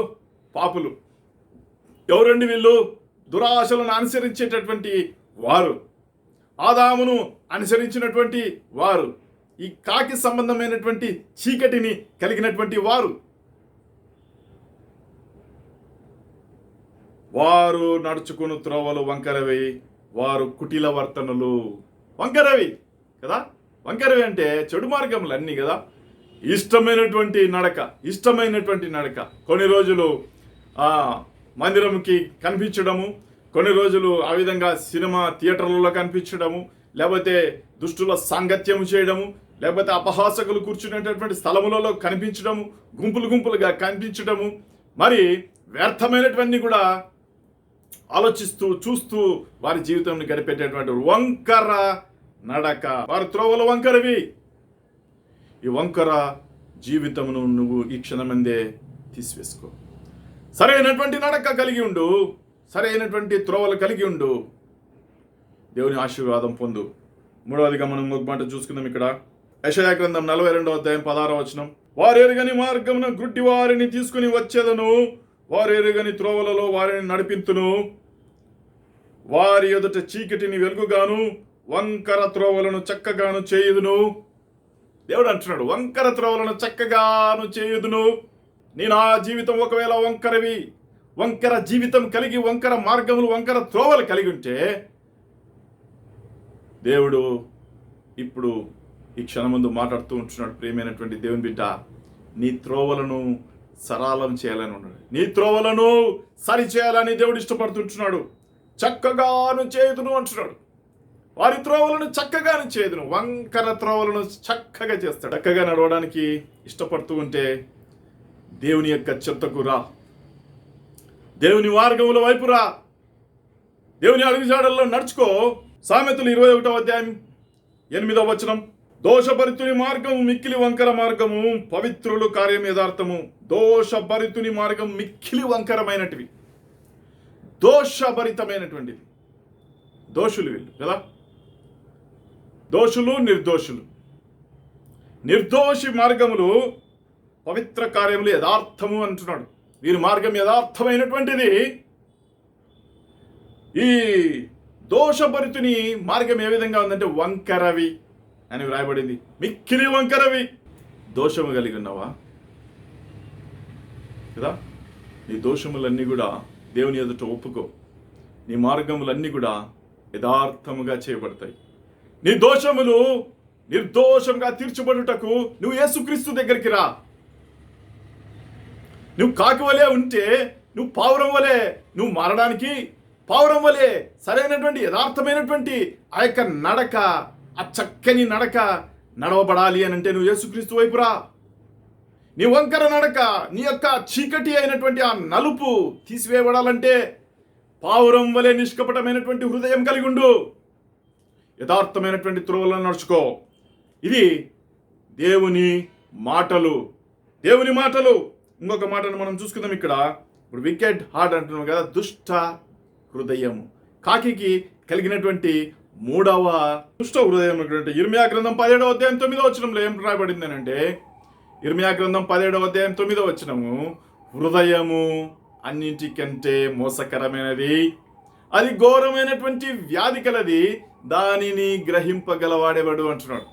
పాపులు. ఎవరండి వీళ్ళు? దురాశలను అనుసరించేటటువంటి వారు, ఆదామును అనుసరించినటువంటి వారు, ఈ కాకి సంబంధమైనటువంటి చీకటిని కలిగినటువంటి వారు. వారు నడుచుకుని త్రోవలు వంకరవి, వారు కుటిల వర్తనులు. వంకరవి కదా. వంకరవి అంటే చెడు మార్గములు అన్నీ కదా. ఇష్టమైనటువంటి నడక. కొన్ని రోజులు మందిరంకి కనిపించడము, కొన్ని రోజులు ఆ విధంగా సినిమా థియేటర్లలో కనిపించడము, లేకపోతే దుష్టుల సాంగత్యం చేయడము, లేకపోతే అపహాసకులు కూర్చునేటటువంటి స్థలములలో కనిపించడము, గుంపులుగా కనిపించడము, మరి వ్యర్థమైనటువంటి కూడా ఆలోచిస్తూ చూస్తూ వారి జీవితం గడిపేటటువంటి వంకర నడక. వారి త్రోవలు వంకరవి. ఈ వంకర జీవితమును నువ్వు ఈ క్షణమందే తీసివేసుకో. సరైనటువంటి నడక కలిగి ఉండు, సరైనటువంటి త్రోవలు కలిగి ఉండు, దేవుని ఆశీర్వాదం పొందు. మూడవదిగా మనం ఒక మాట చూసుకుందాం ఇక్కడ. యెషయా గ్రంథం 42:16 వారు ఎరుగని మార్గమున గుడ్డి వారిని తీసుకుని వచ్చేదను, వారు ఎరుగని త్రోవలలో వారిని నడిపింతును, వారి ఎదుట చీకటిని వెలుగుగాను వంకర త్రోవలను చక్కగాను చేయుదును. దేవుడు అంటున్నాడు, వంకర త్రోవలను చక్కగాను చేయుదును. నీ నా జీవితం ఒకవేళ వంకర జీవితం కలిగి, వంకర మార్గములు, వంకర త్రోవలు కలిగి ఉంటే, దేవుడు ఇప్పుడు ఈ క్షణముందు మాట్లాడుతూ ఉంటున్నాడు, ప్రియమైనటువంటి దేవుని బిడ్డ, నీ త్రోవలను సరళం చేయాలని ఉన్నాడు, నీ త్రోవలను సరి చేయాలని దేవుడు ఇష్టపడుతుంటున్నాడు. చక్కగాను చేయుదును అంటున్నాడు. వారి త్రోవలను చక్కగాను చేయుదును. వంకర త్రోవలను చక్కగా చేస్తాడు. చక్కగా నడవడానికి ఇష్టపడుతూ ఉంటే దేవుని యొక్క చెంతకు రా, దేవుని మార్గముల వైపు రా, దేవుని అడుగుజాడల్లో నడుచుకో. సామెతలు 21:8 దోషభరితుని మార్గము మిక్కిలి వంకర మార్గము, పవిత్రులు కార్యం యథార్థము. దోషభరితుని మార్గం మిక్కిలి వంకరమైనటివి, దోషభరితమైనటువంటిది. దోషులు వీళ్ళు కదా. దోషులు, నిర్దోషి మార్గములు, పవిత్ర కార్యములు యథార్థము అంటున్నాడు. వీరి మార్గం యథార్థమైనటువంటిది. ఈ దోషభరితుని మార్గం ఏ విధంగా ఉందంటే వంకరవి అని వ్రాయబడింది. మిక్కిలి వంకరవి. దోషము కలిగి ఉన్నావా కదా. నీ దోషములన్నీ కూడా దేవుని ఎదుట ఒప్పుకో. నీ మార్గములన్నీ కూడా యథార్థముగా చేయబడతాయి. నీ దోషములు నిర్దోషంగా తీర్చబడుటకు నువ్వు యేసుక్రీస్తు దగ్గరికి రా. నువ్వు కాకి వలె ఉంటే, నువ్వు పావురం వలె, నువ్వు మారడానికి పావురం వలె సరైనటువంటి యథార్థమైనటువంటి ఆ యొక్క నడక, ఆ చక్కని నడక నడవబడాలి అని అంటే నువ్వు యేసుక్రీస్తు వైపు రా. నీ వంకర నడక, నీ యొక్క చీకటి అయినటువంటి ఆ నలుపు తీసివేయబడాలంటే పావురం వలె నిష్కపటమైనటువంటి హృదయం కలిగి ఉండు. యథార్థమైనటువంటి త్రోవలను నడుచుకో. ఇది దేవుని మాటలు. ఇంకొక మాటను మనం చూసుకుందాం ఇక్కడ. ఇప్పుడు వికెట్ హార్ట్ అంటున్నాం కదా, దుష్ట హృదయము. కాకి కలిగినటువంటి మూడవ దుష్ట హృదయం. ఇర్మియా గ్రంథం 17:9 ఏం రాయబడింది అంటే, ఇర్మియా గ్రంథం 17:9 హృదయము అన్నింటికంటే మోసకరమైనది, అది ఘోరమైనటువంటి వ్యాధి కలది, దానిని గ్రహింపగలవాడేవాడు అంటున్నాడు.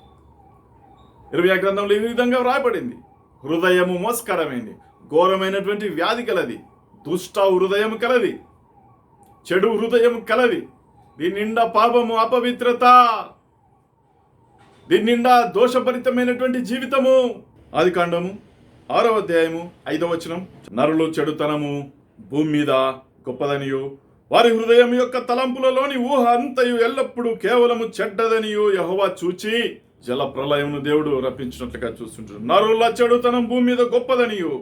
ఇర్మియా గ్రంథంలో ఈ విధంగా రాయబడింది. హృదయము మోసకరమైనది, ఘోరమైనటువంటి వ్యాధి కలది, దుష్ట హృదయం కలది, చెడు హృదయం కలది. దీని నిండా పాపము, అపవిత్రత, దీని నిండా దోషభరితమైనటువంటి జీవితము. ఆదికాండము 6వ అధ్యాయము 5వ వచనం. నరులు చెడుతనము భూమి మీద గొప్పదనియు, వారి హృదయం యొక్క తలంపులలోని ఊహ అంతయు ఎల్లప్పుడూ కేవలము చెడ్డదనియు యెహోవా చూచి జల ప్రళయమును దేవుడు రప్పించినట్లుగా చూస్తుంటాడు. నరుల చెడుతనం భూమి మీద గొప్పదనియు,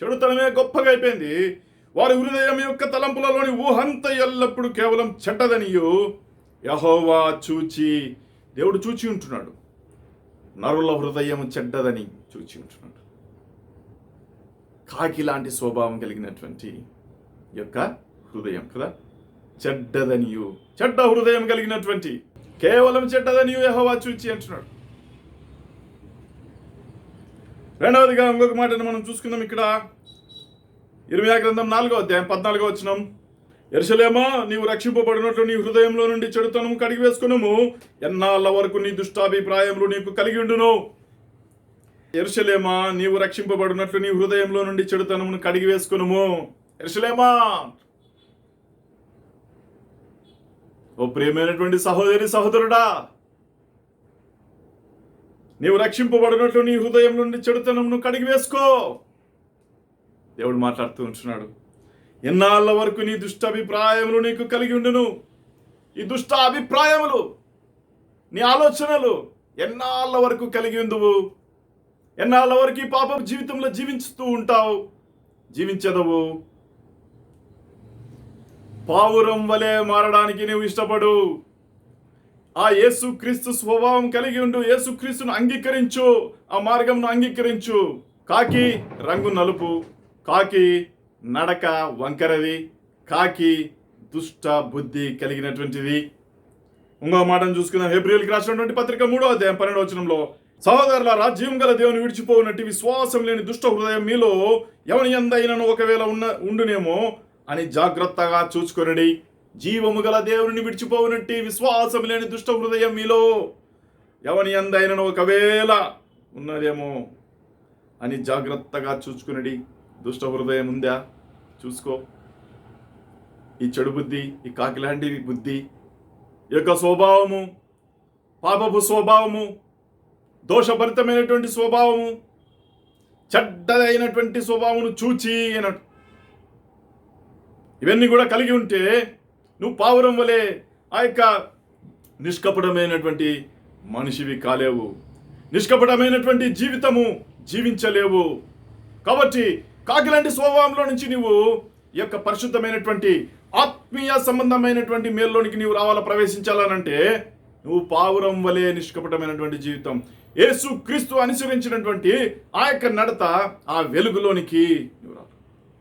చెడుతనమే గొప్పగా అయిపోయింది. వారి హృదయం యొక్క తలంపులలోని ఊహంత ఎల్లప్పుడు కేవలం చెడ్డదనియు యెహోవా చూచి, దేవుడు చూచి ఉంటున్నాడు. నరుల హృదయం చెడ్డదని చూచి ఉంటున్నాడు. కాకి లాంటి స్వభావం కలిగినటువంటి యొక్క హృదయం కదా, చెడ్డదనియు, చెడ్డ హృదయం కలిగినటువంటి, కేవలం చెడ్డదనియు యెహోవా చూచి అంటున్నాడు. రెండవదిగా ఇంకొక మాటను మనం చూసుకుందాం. ఇక్కడ ఇర్మియా గ్రంథం 4వ అధ్యాయం 14వ వచనం. యెరూషలేమా, నీవు రక్షింపబడినట్లు నీ హృదయంలో నుండి చెడుతనము కడిగి వేసుకునుము, ఎన్నాళ్ళ వరకు నీ దుష్టాభిప్రాయములు నీకు కలిగి ఉండును. యెరూషలేమా, నీవు రక్షింపబడినట్లు నీ హృదయంలో నుండి చెడుతనమును కడిగి వేసుకునుము. యెరూషలేమా, ఓ ప్రియమైనటువంటి సహోదరి సహోదరుడా, నీవు రక్షింపబడినట్లు నీ హృదయం నుండి చెడుతనమును కడిగి వేసుకో. దేవుడు మాట్లాడుతూ ఉంటున్నాడు. ఎన్నాళ్ళ వరకు నీ దుష్టాభిప్రాయములు నీకు కలిగి ఉండును. ఈ దుష్టాభిప్రాయములు, నీ ఆలోచనలు ఎన్నాళ్ళ వరకు కలిగి ఉందువు? ఎన్నాళ్ళ వరకు ఈ పాప జీవితంలో జీవించుతూ ఉంటావు, జీవించదవు? పావురం వలె మారడానికి నీవు ఇష్టపడు. ఆ యేసుక్రీస్తు స్వభావం కలిగి ఉండు. యేసుక్రీస్తును అంగీకరించు, ఆ మార్గంను అంగీకరించు. కాకి రంగు నలుపు, కాకి నడక వంకరది, కాకి దుష్ట బుద్ధి కలిగినటువంటిది. ఇంకో మాటను చూసుకుందాం. హెబ్రీయులకు రాసినటువంటి పత్రిక 3వ అధ్యాయం 12వ వచనంలో, సహోదరుల రాజ్యం గల దేవుని విడిచిపోవునట్టి విశ్వాసం లేని దుష్ట హృదయం మీలో ఎవని యందైనను ఒకవేళ ఉండునేమో అని జాగ్రత్తగా చూసుకొనడి. జీవము గల దేవుని విడిచిపోవునట్టి విశ్వాసం లేని దుష్ట హృదయం మీలో ఎవని యందైనను ఒకవేళ ఉన్నదేమో అని జాగ్రత్తగా చూసుకునడి. దుష్ట హృదయం ఉందా? చూసుకో. ఈ చెడు బుద్ధి, ఈ కాకిలాంటి బుద్ధి, ఈ యొక్క స్వభావము, పాపపు స్వభావము, దోషభరితమైనటువంటి స్వభావము, చెడ్డదైనటువంటి స్వభావమును చూచి అన్నట్టు ఇవన్నీ కూడా కలిగి ఉంటే నువ్వు పావురం వలె ఆ యొక్క నిష్కపటమైనటువంటి మనిషివి కాలేవు, నిష్కపటమైనటువంటి జీవితము జీవించలేవు. కాబట్టి కాకిలాంటి స్వభావంలో నుంచి నీవు ఈ యొక్క పరిశుద్ధమైనటువంటి ఆత్మీయ సంబంధమైనటువంటి మేల్లోనికి నీవు ప్రవేశించాలనంటే నువ్వు పావురం వలె నిష్కపటమైనటువంటి జీవితం, యేసు క్రీస్తు అనుసరించినటువంటి ఆ యొక్క నడత, ఆ వెలుగులోనికి నువ్వు రావాలి.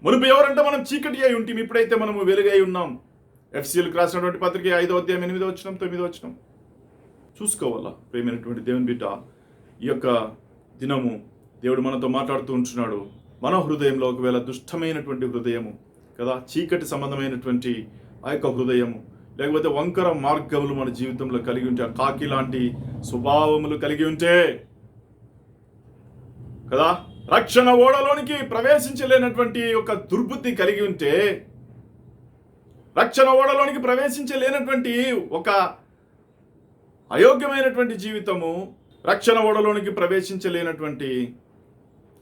మునుపు ఎవరంటే మనం చీకటి అయి ఉంటాం, ఇప్పుడైతే మనము వెలుగై ఉన్నాం. ఎఫ్సీలకు రాసినటువంటి పత్రిక 5వ అధ్యాయం 8వ వచనం 9వ వచనం చూసుకోవాలా. ప్రేమైనటువంటి దేవుని బిడ్డ, ఈ యొక్క దినము దేవుడు మనతో మాట్లాడుతూ ఉంటున్నాడు. మన హృదయంలో ఒకవేళ దుష్టమైనటువంటి హృదయము కదా, చీకటి సంబంధమైనటువంటి ఆ యొక్క హృదయము, లేకపోతే వంకర మార్గములు మన జీవితంలో కలిగి ఉంటే, కాకి లాంటి స్వభావములు కలిగి ఉంటే కదా, రక్షణ ఓడలోనికి ప్రవేశించలేనటువంటి ఒక దుర్బుద్ధి కలిగి ఉంటే, రక్షణ ఓడలోనికి ప్రవేశించలేనటువంటి ఒక అయోగ్యమైనటువంటి జీవితము, రక్షణ ఓడలోనికి ప్రవేశించలేనటువంటి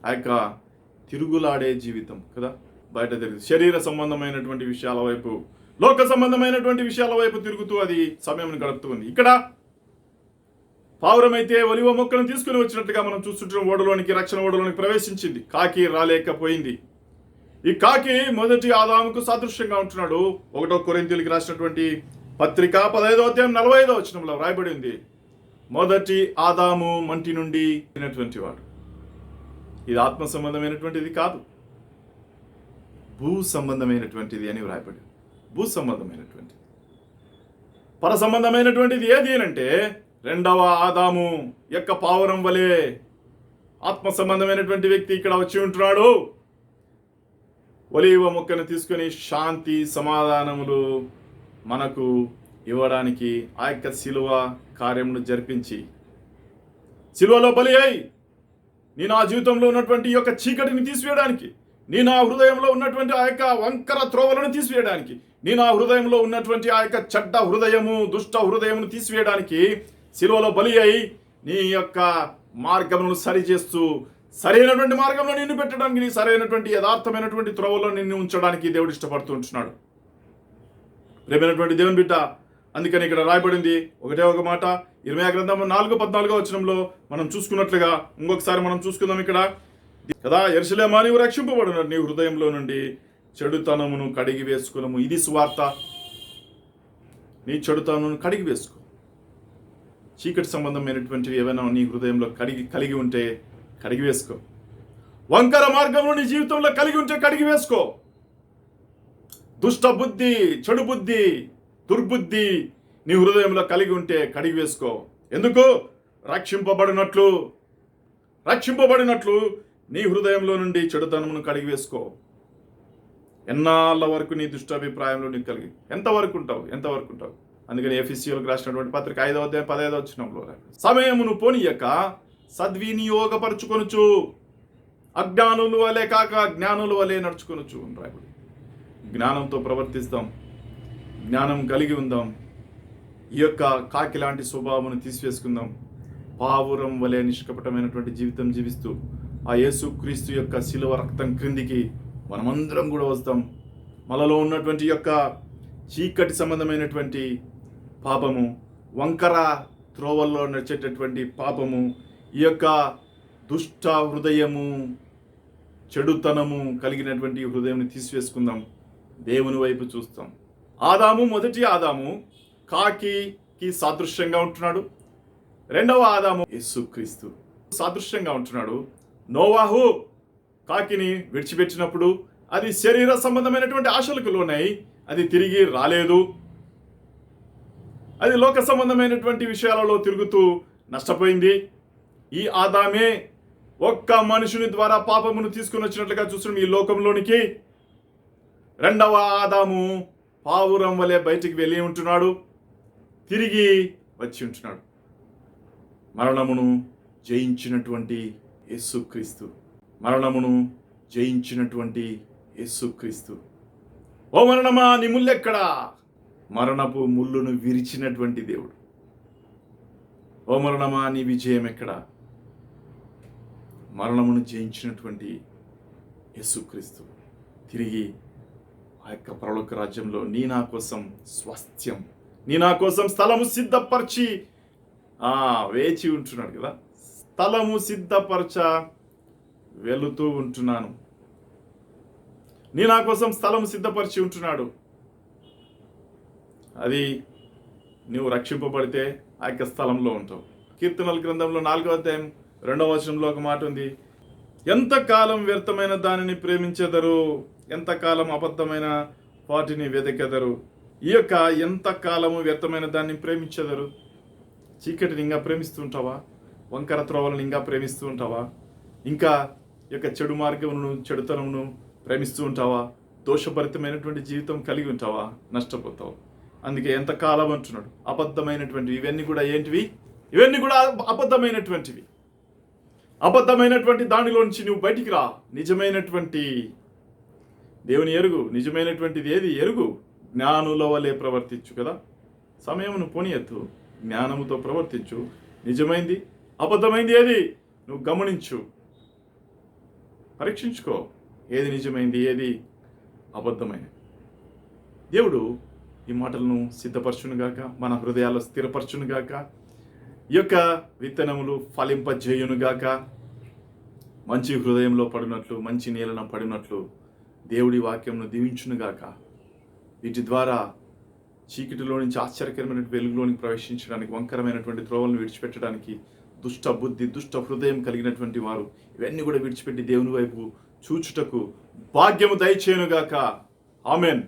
ఆ యొక్క తిరుగులాడే జీవితం కదా, బయట తిరుగుతుంది, శరీర సంబంధమైనటువంటి విషయాల వైపు, లోక సంబంధమైనటువంటి విషయాల వైపు తిరుగుతూ అది సమయం గడుపుతూ ఉంది. ఇక్కడ పావురం అయితే ఒలివ మొక్కను తీసుకుని వచ్చినట్టుగా మనం చూస్తుంటాం. ఓడలోనికి, రక్షణ ఓడలోనికి ప్రవేశించింది, కాకి రాలేకపోయింది. ఈ కాకి మొదటి ఆదాముకు సాదృశ్యంగా ఉంటున్నాడు. 1 కొరింథీయులకు రాసినటువంటి పత్రిక 15వ అధ్యాయం 45వ వచనంలో రాయబడి ఉంది, మొదటి ఆదాము మంటి నుండి పుట్టినటువంటి వాడు. ఇది ఆత్మ సంబంధమైనటువంటిది కాదు, భూ సంబంధమైనటువంటిది అని వ్రాయబడి. భూ సంబంధమైనటువంటిది, పర సంబంధమైనటువంటిది ఏది అంటే రెండవ ఆదాము యొక్క పావురం వలె ఆత్మ సంబంధమైనటువంటి వ్యక్తి ఇక్కడ వచ్చి ఉంటున్నాడు. ఒలీవ మొక్కను తీసుకొని శాంతి సమాధానములు మనకు ఇవ్వడానికి ఆ యొక్క శిలువ కార్యమును జరిపించి, శిలువలో బలి అయి నీ నా జీవితంలో ఉన్నటువంటి ఈ యొక్క చీకటిని తీసివేయడానికి, నీ నా హృదయంలో ఉన్నటువంటి ఆ యొక్క వంకర త్రోవలను తీసివేయడానికి, నీ నా హృదయంలో ఉన్నటువంటి ఆ యొక్క చెడ్డ హృదయము, దుష్ట హృదయమును తీసివేయడానికి శిలువలో బలి అయి నీ యొక్క మార్గమును సరిచేస్తూ సరైనటువంటి మార్గంలో నిన్ను పెట్టడానికి, నీ సరైనటువంటి యథార్థమైనటువంటి త్రోవలో నిన్ను ఉంచడానికి దేవుడు ఇష్టపడుతూ ఉంటున్నాడు. ప్రేమైనటువంటి దేవుని బిడ్డ, అందుకని ఇక్కడ రాయబడింది ఒకటే ఒక మాట. ఇర్మీయా గ్రంథం 4:14 వచనంలో మనం చూసుకున్నట్లుగా ఇంకొకసారి మనం చూసుకుందాం ఇక్కడ కదా. యెరూషలేమా, నీవు రక్షింపబడిన నీ హృదయంలో నుండి చెడుతనమును కడిగి వేసుకునము. ఇది సువార్త. నీ చెడుతనమును కడిగి వేసుకో. చీకటి సంబంధమైనటువంటివి ఏవైనా నీ హృదయంలో కలిగి ఉంటే కడిగి వేసుకో. వంకర మార్గంలో నీ జీవితంలో కలిగి ఉంటే కడిగి వేసుకో. దుష్ట బుద్ధి, చెడు బుద్ధి, దుర్బుద్ధి నీ హృదయంలో కలిగి ఉంటే కడిగి వేసుకో. ఎందుకు? రక్షింపబడినట్లు నీ హృదయంలో నుండి చెడుతనమును కడిగి వేసుకో. ఎన్నాళ్ళ వరకు నీ దుష్టాభిప్రాయంలో నీకు కలిగి ఎంతవరకు ఉంటావు? అందుకని ఎఫెసీయులకు రాసినటువంటి పత్రిక 5వ అధ్యాయం 15వ వచనంలో సమయమును పోనీయక సద్వినియోగపరచుకొనుచు అజ్ఞానుల వలె కాక జ్ఞానుల వలె నడుచుకొనుచు రాయబడి. జ్ఞానంతో ప్రవర్తిస్తాం, జ్ఞానం కలిగి ఉందాం. ఈ యొక్క కాకి లాంటి స్వభావమును తీసివేసుకుందాం. పావురం వలె నిష్కపటమైనటువంటి జీవితం జీవిస్తూ ఆ యేసుక్రీస్తు యొక్క శిలువ రక్తం క్రిందికి మనమందరం కూడా వస్తాం. మనలో ఉన్నటువంటి యొక్క చీకటి సంబంధమైనటువంటి పాపము, వంకర త్రోవల్లో నడిచేటటువంటి పాపము, ఈ యొక్క దుష్ట హృదయము, చెడుతనము కలిగినటువంటి హృదయం తీసివేసుకుందాం. దేవుని వైపు చూస్తాం. మొదటి ఆదాము కాకికి సాదృశ్యంగా ఉంటున్నాడు. రెండవ ఆదాము యేసుక్రీస్తు సాదృశ్యంగా ఉంటున్నాడు. నోవాహు కాకిని విడిచిపెట్టినప్పుడు అది శరీర సంబంధమైనటువంటి ఆశలకు లోనై అది తిరిగి రాలేదు. అది లోక సంబంధమైనటువంటి విషయాలలో తిరుగుతూ నష్టపోయింది. ఈ ఆదామే ఒక్క మనుషుని ద్వారా పాపమును తీసుకుని వచ్చినట్లుగా చూస్తున్నాం ఈ లోకంలోనికి. రెండవ ఆదాము పావురం వలె బయటికి వెళ్ళి ఉంటున్నాడు, తిరిగి వచ్చి ఉంటున్నాడు. మరణమును జయించినటువంటి యేసుక్రీస్తు, ఓ మరణమా నీ ముల్లెక్కడా? మరణపు ముళ్ళును విరిచినటువంటి దేవుడు. ఓ మరణమా నీ విజయం ఎక్కడా? మరణమును జయించినటువంటి యేసుక్రీస్తు తిరిగి ఆ యొక్క పరలోక రాజ్యంలో నా కోసం స్వాస్థ్యం, నా కోసం స్థలము సిద్ధపరిచి వేచి ఉంటున్నాడు కదా. స్థలము సిద్ధపరచ వెళుతూ ఉంటున్నాను. నా కోసం స్థలము సిద్ధపరిచి ఉంటున్నాడు. అది నువ్వు రక్షింపబడితే ఆ యొక్క స్థలంలో ఉంటావు. కీర్తనల గ్రంథంలో 4వ అధ్యాయం 2వ వచనంలో ఒక మాట ఉంది. ఎంతకాలం వ్యర్థమైన దానిని ప్రేమించెదరు, ఎంతకాలం అబద్ధమైన వాటిని వెదకెదరు. ఈ యొక్క ఎంతకాలము వ్యర్థమైన దాన్ని ప్రేమించెదరు. చీకటిని ఇంకా ప్రేమిస్తూ ఉంటావా? వంకర త్రోవలను ఇంకా ప్రేమిస్తూ ఉంటావా? ఇంకా యొక్క చెడు మార్గమును, చెడుతనమును ప్రేమిస్తూ ఉంటావా? దోషభరితమైనటువంటి జీవితం కలిగి ఉంటావా? నష్టపోతావు. అందుకే ఎంతకాలం అంటున్నాడు. అబద్ధమైనటువంటివి ఇవన్నీ కూడా ఏంటివి? ఇవన్నీ కూడా అబద్ధమైనటువంటివి. అబద్ధమైనటువంటి దానిలో నుంచి నువ్వు బయటికి రా. నిజమైనటువంటి దేవుని ఎరుగు. నిజమైనటువంటిది ఏది? ఎరుగు. జ్ఞానుల వలె ప్రవర్తించు కదా. సమయమును పోనీయద్దు, జ్ఞానముతో ప్రవర్తించు. నిజమైంది, అబద్ధమైంది ఏది నువ్వు గమనించు, పరీక్షించుకో. ఏది నిజమైంది, ఏది అబద్ధమైనది. దేవుడు ఈ మాటలను సిద్ధపరచునుగాక, మన హృదయాల్లో స్థిరపరచునుగాక, ఈ యొక్క విత్తనములు ఫలింపజేయునుగాక. మంచి హృదయంలో పడినట్లు, మంచి నేలను పడినట్లు దేవుడి వాక్యంను దీవించునుగాక. వీటి ద్వారా చీకటిలో నుంచి ఆశ్చర్యకరమైన వెలుగులోనికి ప్రవేశించడానికి, వంకరమైనటువంటి త్రోవలను విడిచిపెట్టడానికి, దుష్ట బుద్ధి, దుష్ట హృదయం కలిగినటువంటి వారు ఇవన్నీ కూడా విడిచిపెట్టి దేవుని వైపు చూచుటకు భాగ్యము దయచేయునుగాక. ఆమెన్.